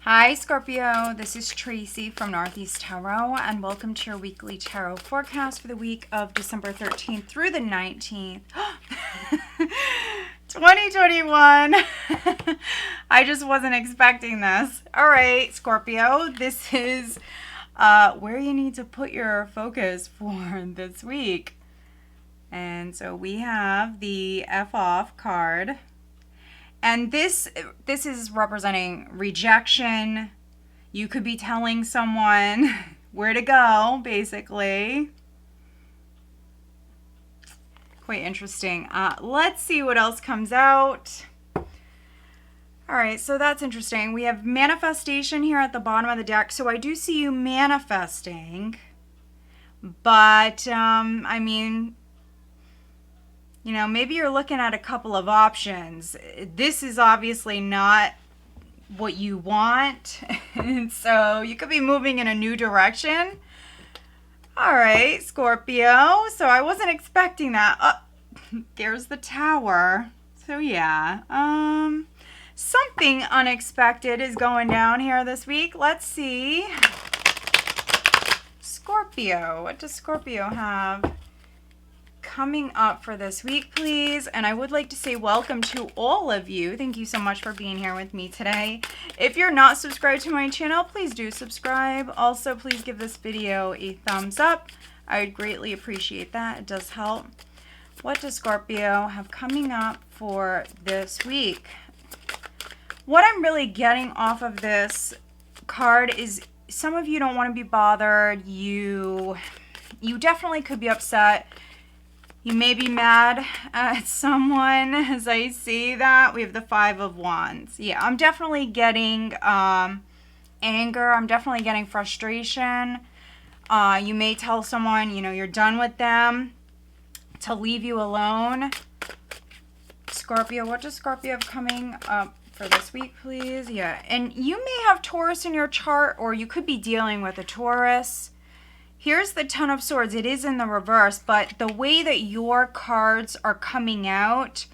Hi Scorpio, this is Tracy from Northeast Tarot and welcome to your weekly tarot forecast for the week of December 13th through the 19th. 2021. I just wasn't expecting this. All right, Scorpio, this is where you need to put your focus for this week. And so we have the F off card. And this is representing rejection. You could be telling someone where to go, basically. Quite interesting. Let's see what else comes out. All right, so that's interesting. We have manifestation here at the bottom of the deck. So I do see you manifesting. But, I mean, you know, maybe you're looking at a couple of options. This is obviously not what you want. And so you could be moving in a new direction. All right, Scorpio. So I wasn't expecting that. There's the Tower. So yeah, something unexpected is going down here this week. Let's see. Scorpio. What does Scorpio have coming up for this week, please? And I would like to say welcome to all of you. Thank you so much for being here with me today. If you're not subscribed to my channel, please do subscribe. Also, please give this video a thumbs up. I would greatly appreciate that. It does help. What does Scorpio have coming up for this week? What I'm really getting off of this card is some of you don't want to be bothered. You definitely could be upset. You may be mad at someone as I see that. We have the Five of Wands. Yeah, I'm definitely getting anger. I'm definitely getting frustration. You may tell someone, you know, you're done with them, to leave you alone. Scorpio, what does Scorpio have coming up for this week, please? Yeah, and you may have Taurus in your chart, or you could be dealing with a Taurus. Here's the Ten of Swords. It is in the reverse, but the way that your cards are coming out,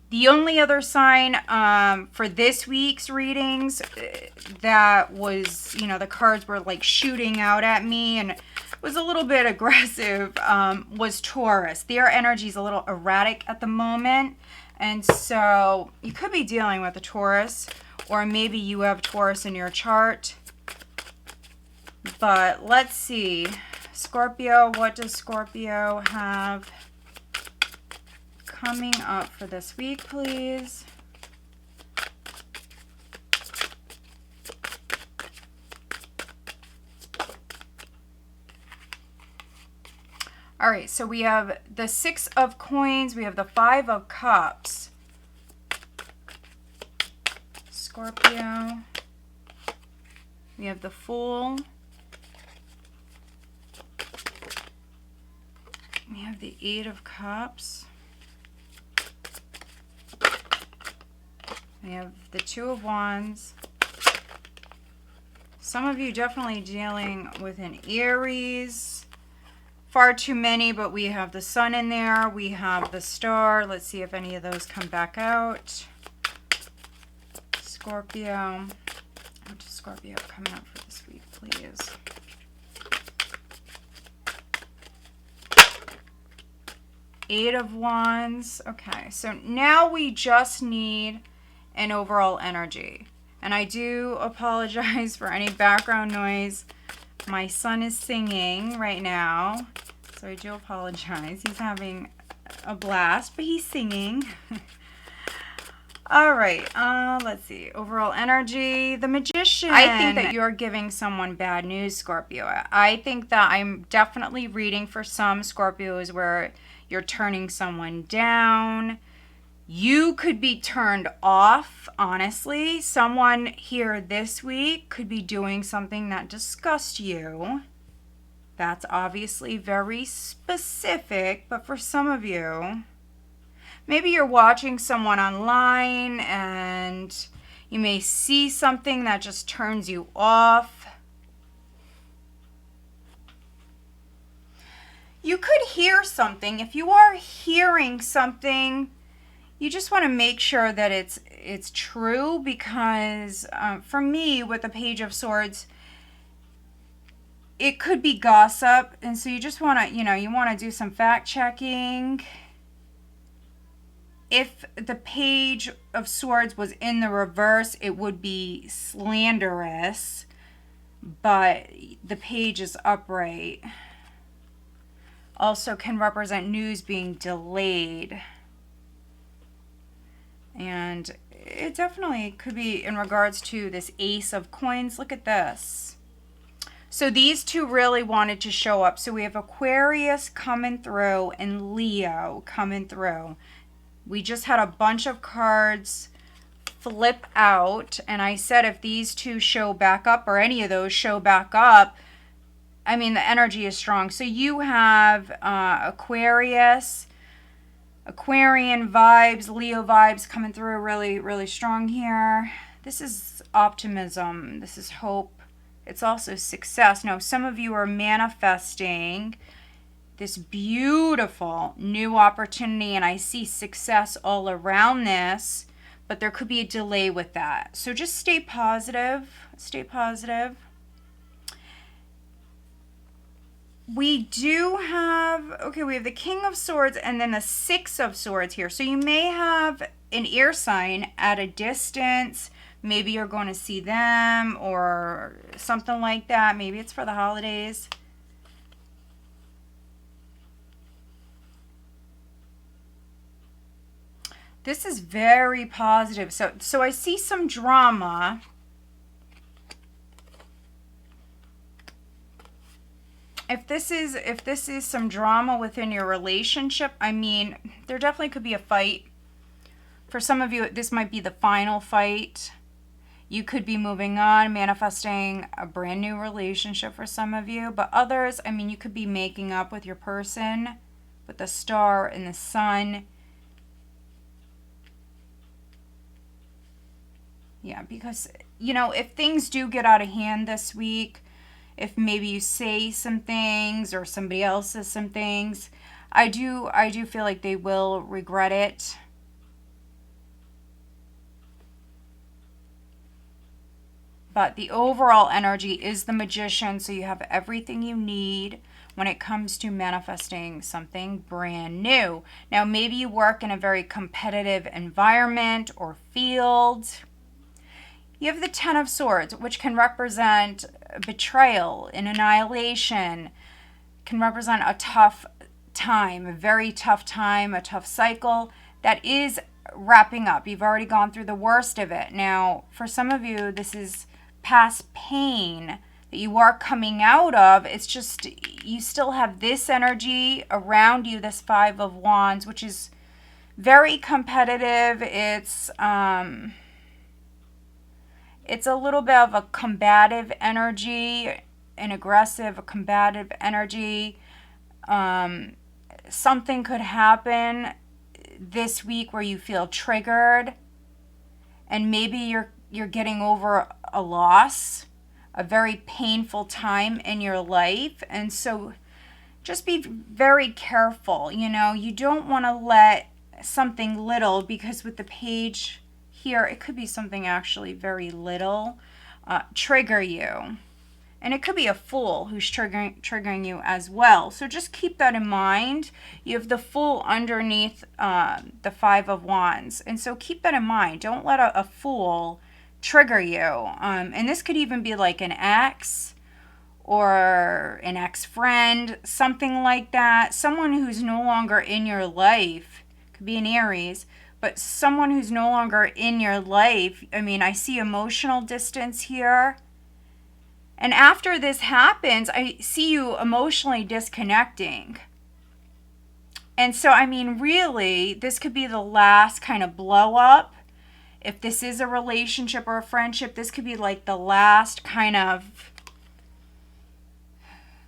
the only other sign for this week's readings that was, you know, the cards were like shooting out at me and was a little bit aggressive, was Taurus. Their energy is a little erratic at the moment. And so you could be dealing with a Taurus, or maybe you have Taurus in your chart. But let's see. Scorpio, what does Scorpio have coming up for this week, please? All right, so we have the Six of Coins. We have the Five of Cups. Scorpio. We have the Fool. We have the Eight of Cups. We have the Two of Wands. Some of you definitely dealing with an Aries. Far too many, but we have the Sun in there. We have the Star. Let's see if any of those come back out. Scorpio. What does Scorpio coming up for this week, please? Eight of Wands. Okay, so now we just need an overall energy. And I do apologize for any background noise. My son is singing right now, so I do apologize. He's having a blast, but he's singing. All right, let's see. Overall energy, the Magician. I think that you're giving someone bad news, Scorpio. I think that I'm definitely reading for some Scorpios where you're turning someone down. You could be turned off, honestly. Someone here this week could be doing something that disgusts you. That's obviously very specific, but for some of you, maybe you're watching someone online and you may see something that just turns you off. You could hear something. If you are hearing something, you just want to make sure that it's true, because for me, with the Page of Swords, it could be gossip, and so you just want to, you want to do some fact checking. If the Page of Swords was in the reverse, it would be slanderous, but the Page is upright. Also can represent news being delayed. And it definitely could be in regards to this Ace of Coins. Look at this. So these two really wanted to show up. So we have Aquarius coming through and Leo coming through. We just had a bunch of cards flip out. And I said if these two show back up, or any of those show back up, I mean, the energy is strong. So you have Aquarius, Aquarian vibes, Leo vibes coming through really, really strong here. This is optimism. This is hope. It's also success. Now, some of you are manifesting this beautiful new opportunity, and I see success all around this, but there could be a delay with that. So just stay positive. Stay positive. We do have, okay, we have the King of Swords and then the Six of Swords here. So you may have an air sign at a distance. Maybe you're going to see them or something like that. Maybe it's for the holidays. This is very positive. So I see some drama. If this is some drama within your relationship, I mean, there definitely could be a fight. For some of you, this might be the final fight. You could be moving on, manifesting a brand new relationship for some of you. But others, I mean, you could be making up with your person, with the Star and the Sun. Yeah, because, if things do get out of hand this week, if maybe you say some things or somebody else says some things, I do feel like they will regret it. But the overall energy is the Magician, so you have everything you need when it comes to manifesting something brand new. Now, maybe you work in a very competitive environment or field. You have the Ten of Swords, which can represent betrayal and annihilation, can represent a tough time, a very tough time, a tough cycle that is wrapping up. You've already gone through the worst of it. Now, for some of you, this is past pain that you are coming out of. It's just you still have this energy around you, this Five of Wands, which is very competitive. It's a little bit of a combative energy, an aggressive, a combative energy. Something could happen this week where you feel triggered, and maybe you're getting over a loss, a very painful time in your life. And so just be very careful. You don't want to let something little, because with the Page here, it could be something actually very little, trigger you. And it could be a Fool who's triggering you as well. So just keep that in mind. You have the Fool underneath the Five of Wands. And so keep that in mind. Don't let a Fool trigger you. And this could even be like an ex or an ex-friend, something like that. Someone who's no longer in your life. Could be an Aries. But someone who's no longer in your life. I mean, I see emotional distance here. And after this happens, I see you emotionally disconnecting. And so, I mean, really, this could be the last kind of blow up. If this is a relationship or a friendship, this could be like the last kind of,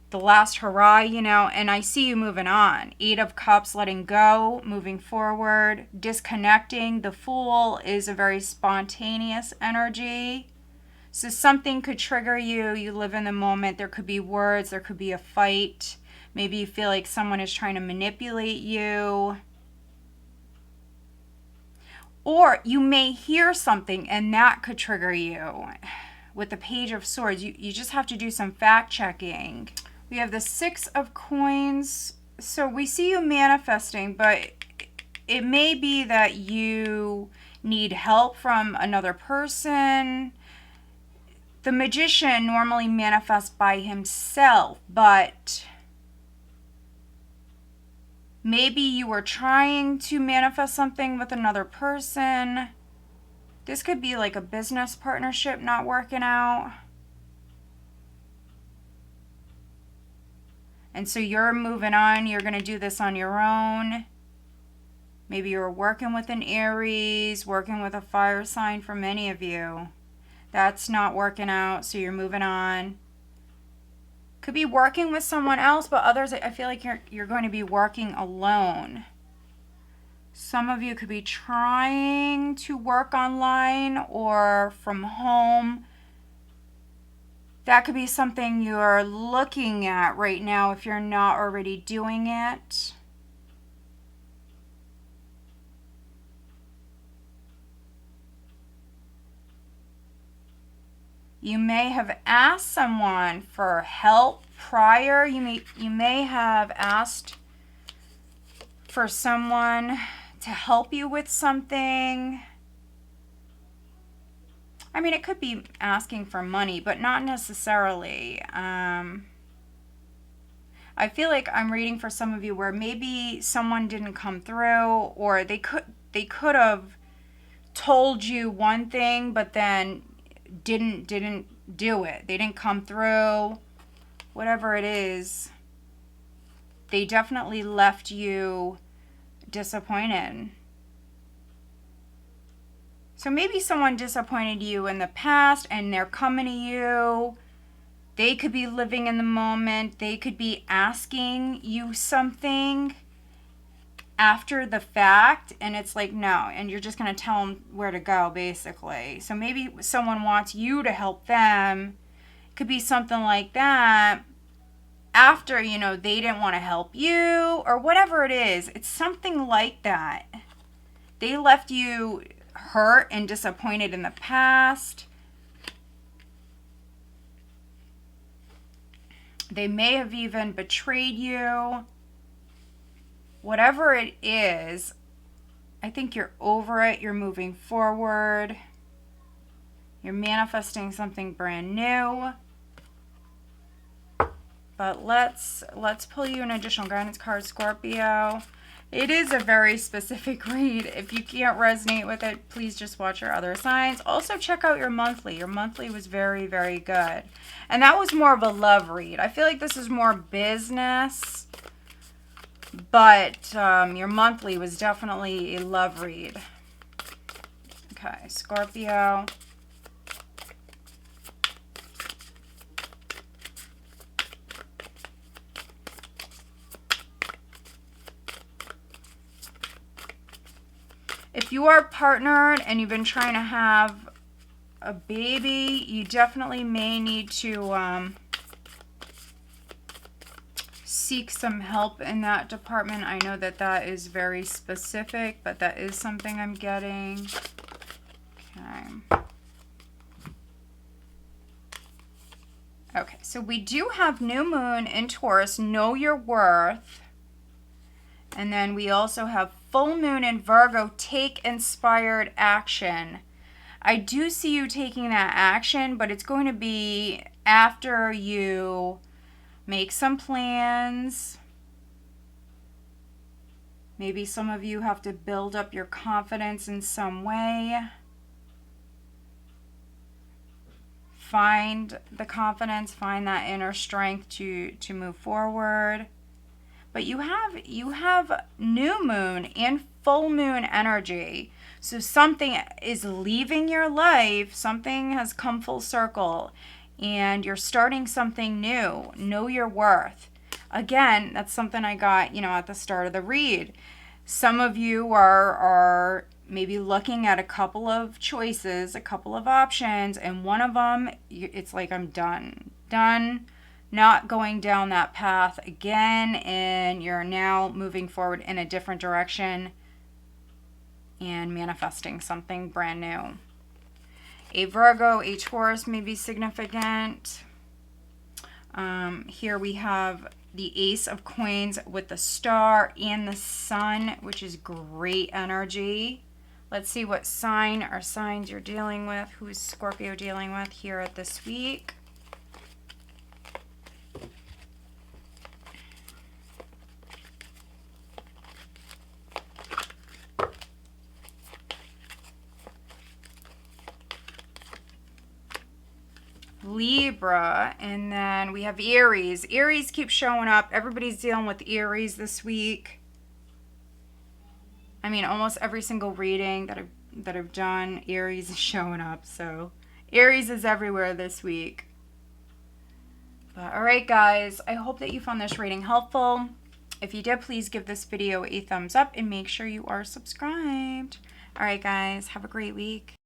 the last hurrah, and I see you moving on. Eight of Cups, letting go, moving forward, disconnecting. The Fool is a very spontaneous energy. So something could trigger you. You live in the moment. There could be words. There could be a fight. Maybe you feel like someone is trying to manipulate you. Or you may hear something and that could trigger you. With the Page of Swords, you just have to do some fact checking. We have the Six of Coins. So we see you manifesting, but it may be that you need help from another person. The Magician normally manifests by himself, but maybe you were trying to manifest something with another person. This could be like a business partnership not working out. And so you're moving on. You're going to do this on your own. Maybe you're working with an Aries, working with a fire sign for many of you. That's not working out, so you're moving on. Could be working with someone else, but others, I feel like you're going to be working alone. Some of you could be trying to work online or from home. That could be something you're looking at right now if you're not already doing it. You may have asked someone for help prior. You may have asked for someone to help you with something. I mean, it could be asking for money, but not necessarily. I feel like I'm reading for some of you where maybe someone didn't come through, or they could have told you one thing, but then didn't do it. They didn't come through. Whatever it is, they definitely left you disappointed. So maybe someone disappointed you in the past and they're coming to you. They could be living in the moment. They could be asking you something after the fact, and it's like, no, and you're just going to tell them where to go, basically. So maybe someone wants you to help them. It could be something like that after, they didn't want to help you, or whatever it is. It's something like that. They left you hurt and disappointed in the past. They may have even betrayed you. Whatever it is, I think you're over it. You're moving forward. You're manifesting something brand new. But let's pull you an additional guidance card, Scorpio. It is a very specific read. If you can't resonate with it, please just watch your other signs. Also, check out your monthly. Your monthly was very, very good. And that was more of a love read. I feel like this is more business. But your monthly was definitely a love read. Okay, Scorpio. If you are partnered and you've been trying to have a baby, you definitely may need to seek some help in that department. I know that is very specific, but that is something I'm getting. Okay. Okay, so we do have new moon in Taurus, know your worth. And then we also have full moon in Virgo, take inspired action. I do see you taking that action, but it's going to be after you make some plans. Maybe some of you have to build up your confidence in some way. Find the confidence, find that inner strength to move forward. But you have new moon and full moon energy. So something is leaving your life, something has come full circle, and you're starting something new. Know your worth. Again, that's something I got, at the start of the read. Some of you are maybe looking at a couple of choices, a couple of options, and one of them, it's like, I'm done. Not going down that path again, and you're now moving forward in a different direction. and manifesting something brand new. A Virgo, a Taurus may be significant. Here we have the Ace of Coins with the Star and the Sun, which is great energy. Let's see what sign or signs you're dealing with. Who's Scorpio dealing with here at this week? Libra, and then we have Aries. Aries keeps showing up. Everybody's dealing with Aries this week. I mean, almost every single reading that I've done, Aries is showing up. So Aries is everywhere this week. But all right, guys, I hope that you found this reading helpful. If you did, please give this video a thumbs up and make sure you are subscribed. All right, guys, have a great week.